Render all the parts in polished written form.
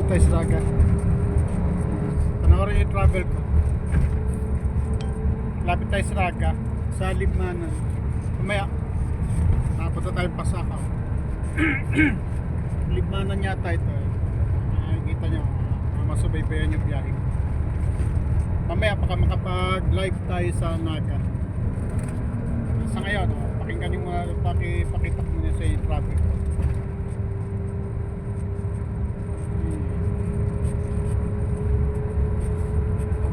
tayo sa dagat. Panoorin yung travel ko. Lapit tayo sa dagat, sa Libmanan. Kumaya, napunta tayo Pasakaw. Libmanan yata ito. Nakikita nyo, masubaybayan yung biyahe. Mamaya, baka makapag-live tayo sa Naga. Sa ngayon, pakinggan yung pakita ko muna sa yung traffic ko.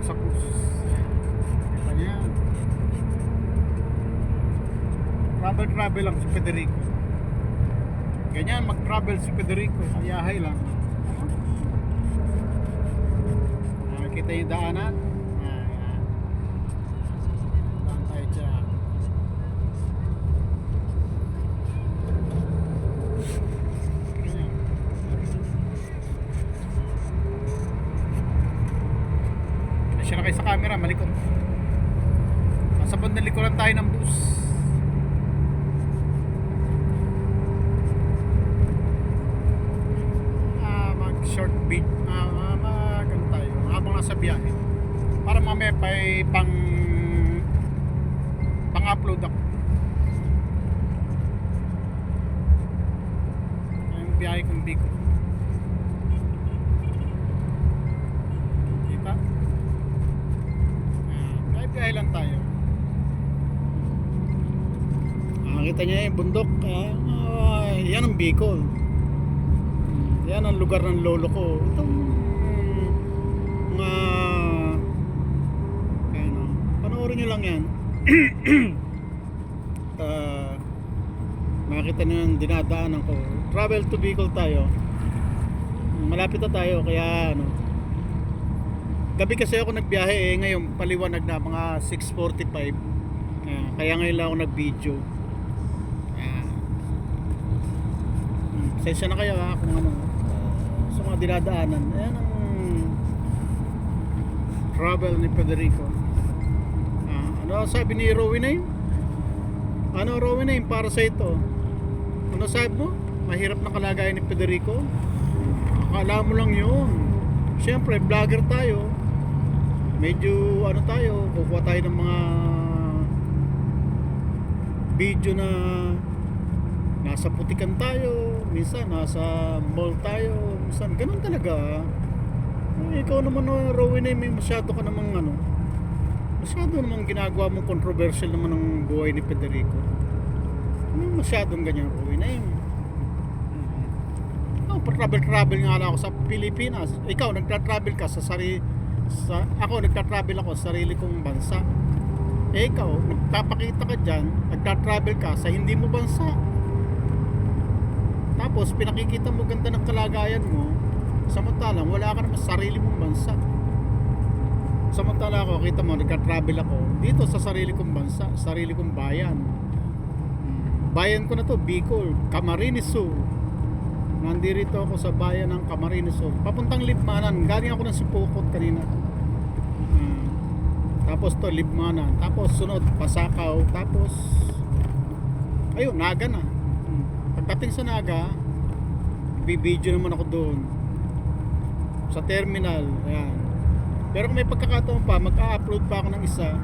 Sa cruise. Kita niya. Travel lang si Federico. Ganyan, mag-travel si Federico. Ayahay lang. Nakikita yung daanan. Daan tayo dyan. Siya na kayo sa camera, malikot. Nasa bandang likuran tayo ng bus. Mag-short beat, mag-ano tayo, habang nasa biyahe. Para mamaya pa'y pang-upload ako. Yung biyahe kong Bicol. Biyahe lang tayo. Nakita niya yung bundok. Yan ang Bicol. Yan ang lugar ng lolo ko. Itong mga panoorin nyo lang yan. Makita nyo yung dinadaanan ko. Travel to Bicol tayo. Malapit na tayo. Kaya gabi kasi ako nagbiyahe ngayon paliwanag na mga 6:45. Kaya ngayon lang ako nag-video. Sensya na kayo kung sa mga dinadaanan. Ayan ang travel ni Federico. Ano sabi ni Rowena yun? Ano Rowena yun para sa ito? Ano sabi mo? Mahirap na kalagayan ni Federico? Akala mo lang yun. Siyempre vlogger tayo. Medyo tayo, kukuha tayo ng mga video na nasa putikan tayo, minsan nasa mall tayo, minsan ganun talaga. Ikaw naman Rowena, may masyado ka namang masyado namang ginagawa mong controversial naman ng buhay ni Federico. May masyadong ganyan Rowena travel nga lang ako sa Pilipinas. Ikaw nagtra-travel ka ako nagta-travel ako sa sarili kong bansa. Ikaw nagpapakita ka dyan, nagta-travel ka sa hindi mo bansa. Tapos pinakikita mo ganda ng kalagayan mo, samantalang wala ka naman sa sarili mong bansa. Samantala ako, kita mo nagta-travel ako dito sa sarili kong bansa, sarili kong bayan. Bayan ko na to, Bicol, Camarines Sur. Nandirito ako sa bayan ng Camarines Sur, papuntang Libmanan. Galing ako ng Sipokot kanina. Tapos to Libmanan, tapos sunod Pasakaw, tapos ayun, Naga na. Pagdating sa Naga, bibidyo naman ako doon sa terminal. Ayan. Pero kung may pagkakataon pa, mag-a-upload pa ako ng isa.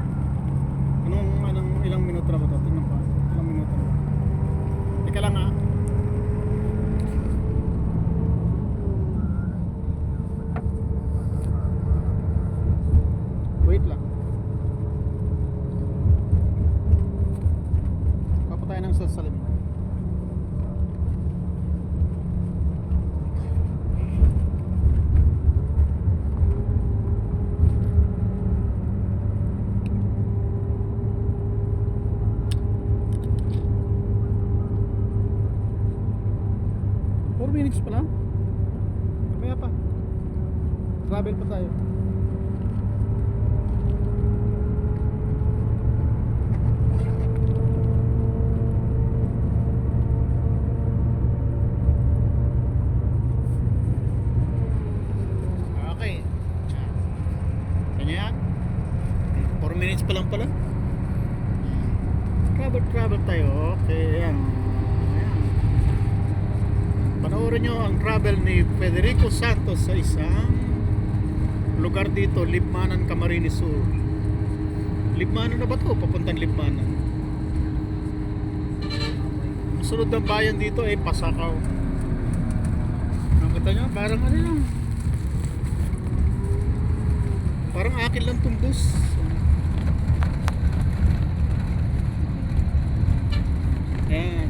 Anong ilang minuto na ba ito? Tingnan pa, ilang minuto na. Teka lang wait lang. Papatay ng salamin. Minutes pa lang. Kaya pa. Travel pa tayo. Okay. Kanya 4 minutes pa lang pala. Travel tayo. Okay, yan. Panoorin Panoorin nyo ang travel ni Federico Santos sa isang lugar dito, Libmanan, Camarines Sur. Libmanan na ba to? Papuntang Libmanan. Sunod ng bayan dito ay Pasakaw. Nakita nyo? Parang ano lang, parang akin lang tong bus. Ayan.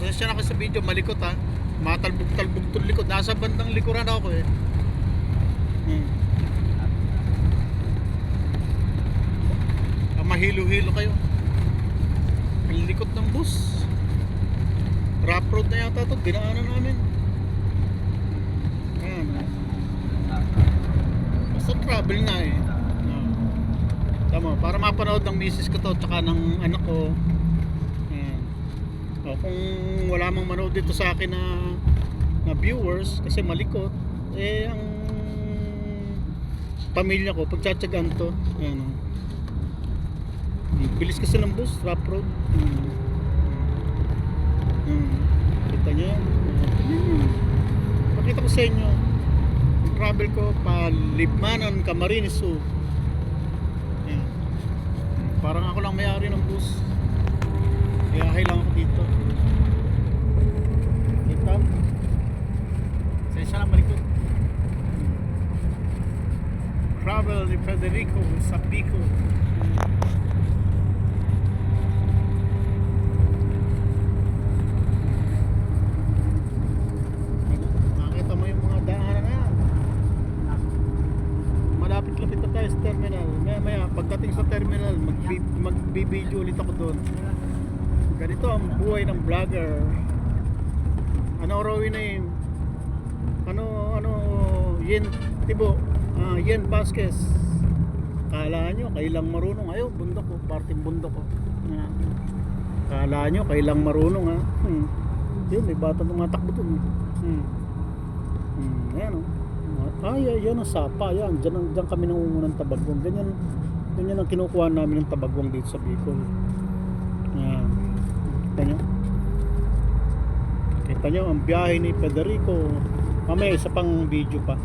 Pasensya na ako sa video, malikot ha. Matalbog-talbog tong likod. Nasa bandang likuran ako eh. Mahilo-hilo kayo. Ang likod ng bus. Rough road na yata ito. Dinaanan namin. Ayan. Basta travel nga eh. Tama, para mapanood ng misis ko to tsaka ng anak ko. Ayan. O, kung wala mang manood dito sa akin na viewers kasi malikot, eh ang pamilya ko pagtsatsagaan to. Ayan o. Bilis kasi ng bus, rough road. Kita nyo yan. Pakita ko sa inyo yung travel ko pa Libmanan, Camarines Sur. Ayan. Parang ako lang may-ari ng bus. Iyahay lang ako dito. Kita. Sensya lang malikot. Travel ni Federico sa Bicol. Malapit-lapit na tayo sa terminal. Maya pagdating sa terminal, magbibideo ulit ako doon. Ganito ang buhay ng vlogger. Ano raw yun? Ano Yen Tibo, Yen Vasquez. Kala nyo kayo lang marunong. Ayaw, bundok ko, parting bundok ko. Kala nyo kayo lang marunong ha. Yun, may bata tumatakbo doon. Ayan o. Yan ang sapa, yan. Diyan kami nangungunang tabagwang. Ganyan ang kinukuha namin ng tabagwang dito sa Bicol. Yan. Kita nyo? Kita nyo ang biyahe ni Federico. Mamaya isa pang video pa.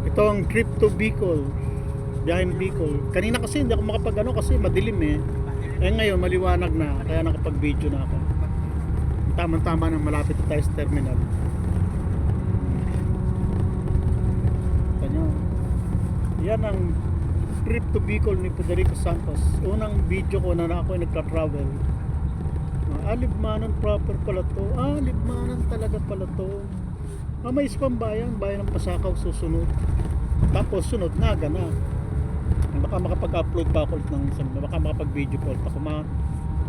Ito ang trip to Bicol. Biyaheng Bicol. Kanina kasi hindi ako makapag kasi madilim eh. Eh ngayon maliwanag na, kaya nakapag-video na ako. Tama-tama nang malapit na tayo sa terminal. Ito nyo. Yan ang trip to Bicol ni Federico Santos. Unang video ko na ako ay nagka-travel. Libmanan proper pala to. Libmanan talaga pala to. May isang bayan ng Pasakaw susunod. Tapos sunod Naga na. Baka makapag-upload pa ako ulit ng baka makapag-video po ulit ako.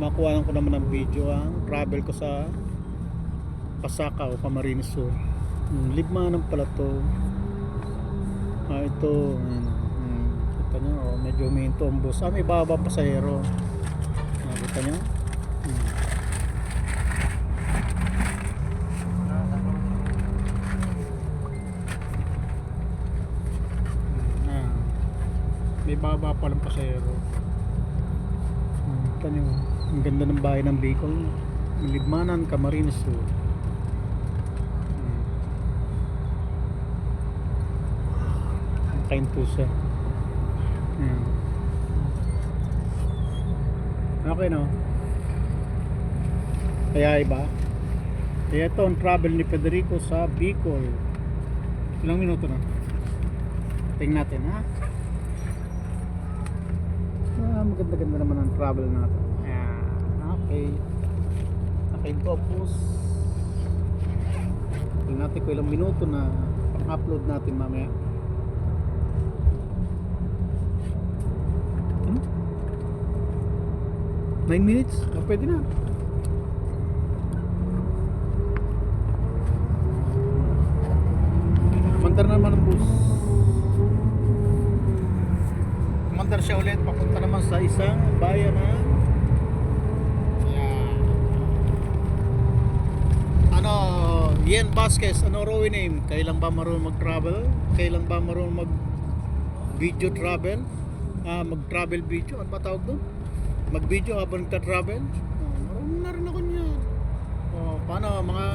Makuha ko naman ng video ang travel ko sa Pasakaw, Camarines Sur. Libmanan pala to. Ito kita nyo, medyo minto ang bus. May baba pasahero. Kita nyo. May baba palang pasahero. Kita nyo, ang ganda ng bahay ng Bicol. Libmanan, Camarines Sur. Kain pusa. Okay no? Kaya iba. Kaya ito ang travel ni Federico sa Bicol. Ilang minuto na? Tingnan natin ha. Maganda-ganda naman ang travel natin. Okay. Naka-focus. Tingnan natin ko ilang minuto na pang-upload natin mamaya. 9 minutes? Pwede na. Mandar naman ang bus. Mandar siya ulit. Papunta naman sa isang bayan na Yen Vasquez. Ano raw name? Kailan ba marunong mag-travel? Kailan ba marunong mag-video travel? mag-travel video. Ano ba tawag doon? Mag-video habang nagta-travel. Marunong na rin ako niyan. Paano mga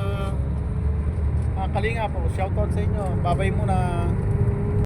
kalinga po, shoutout sa inyo. Babay muna.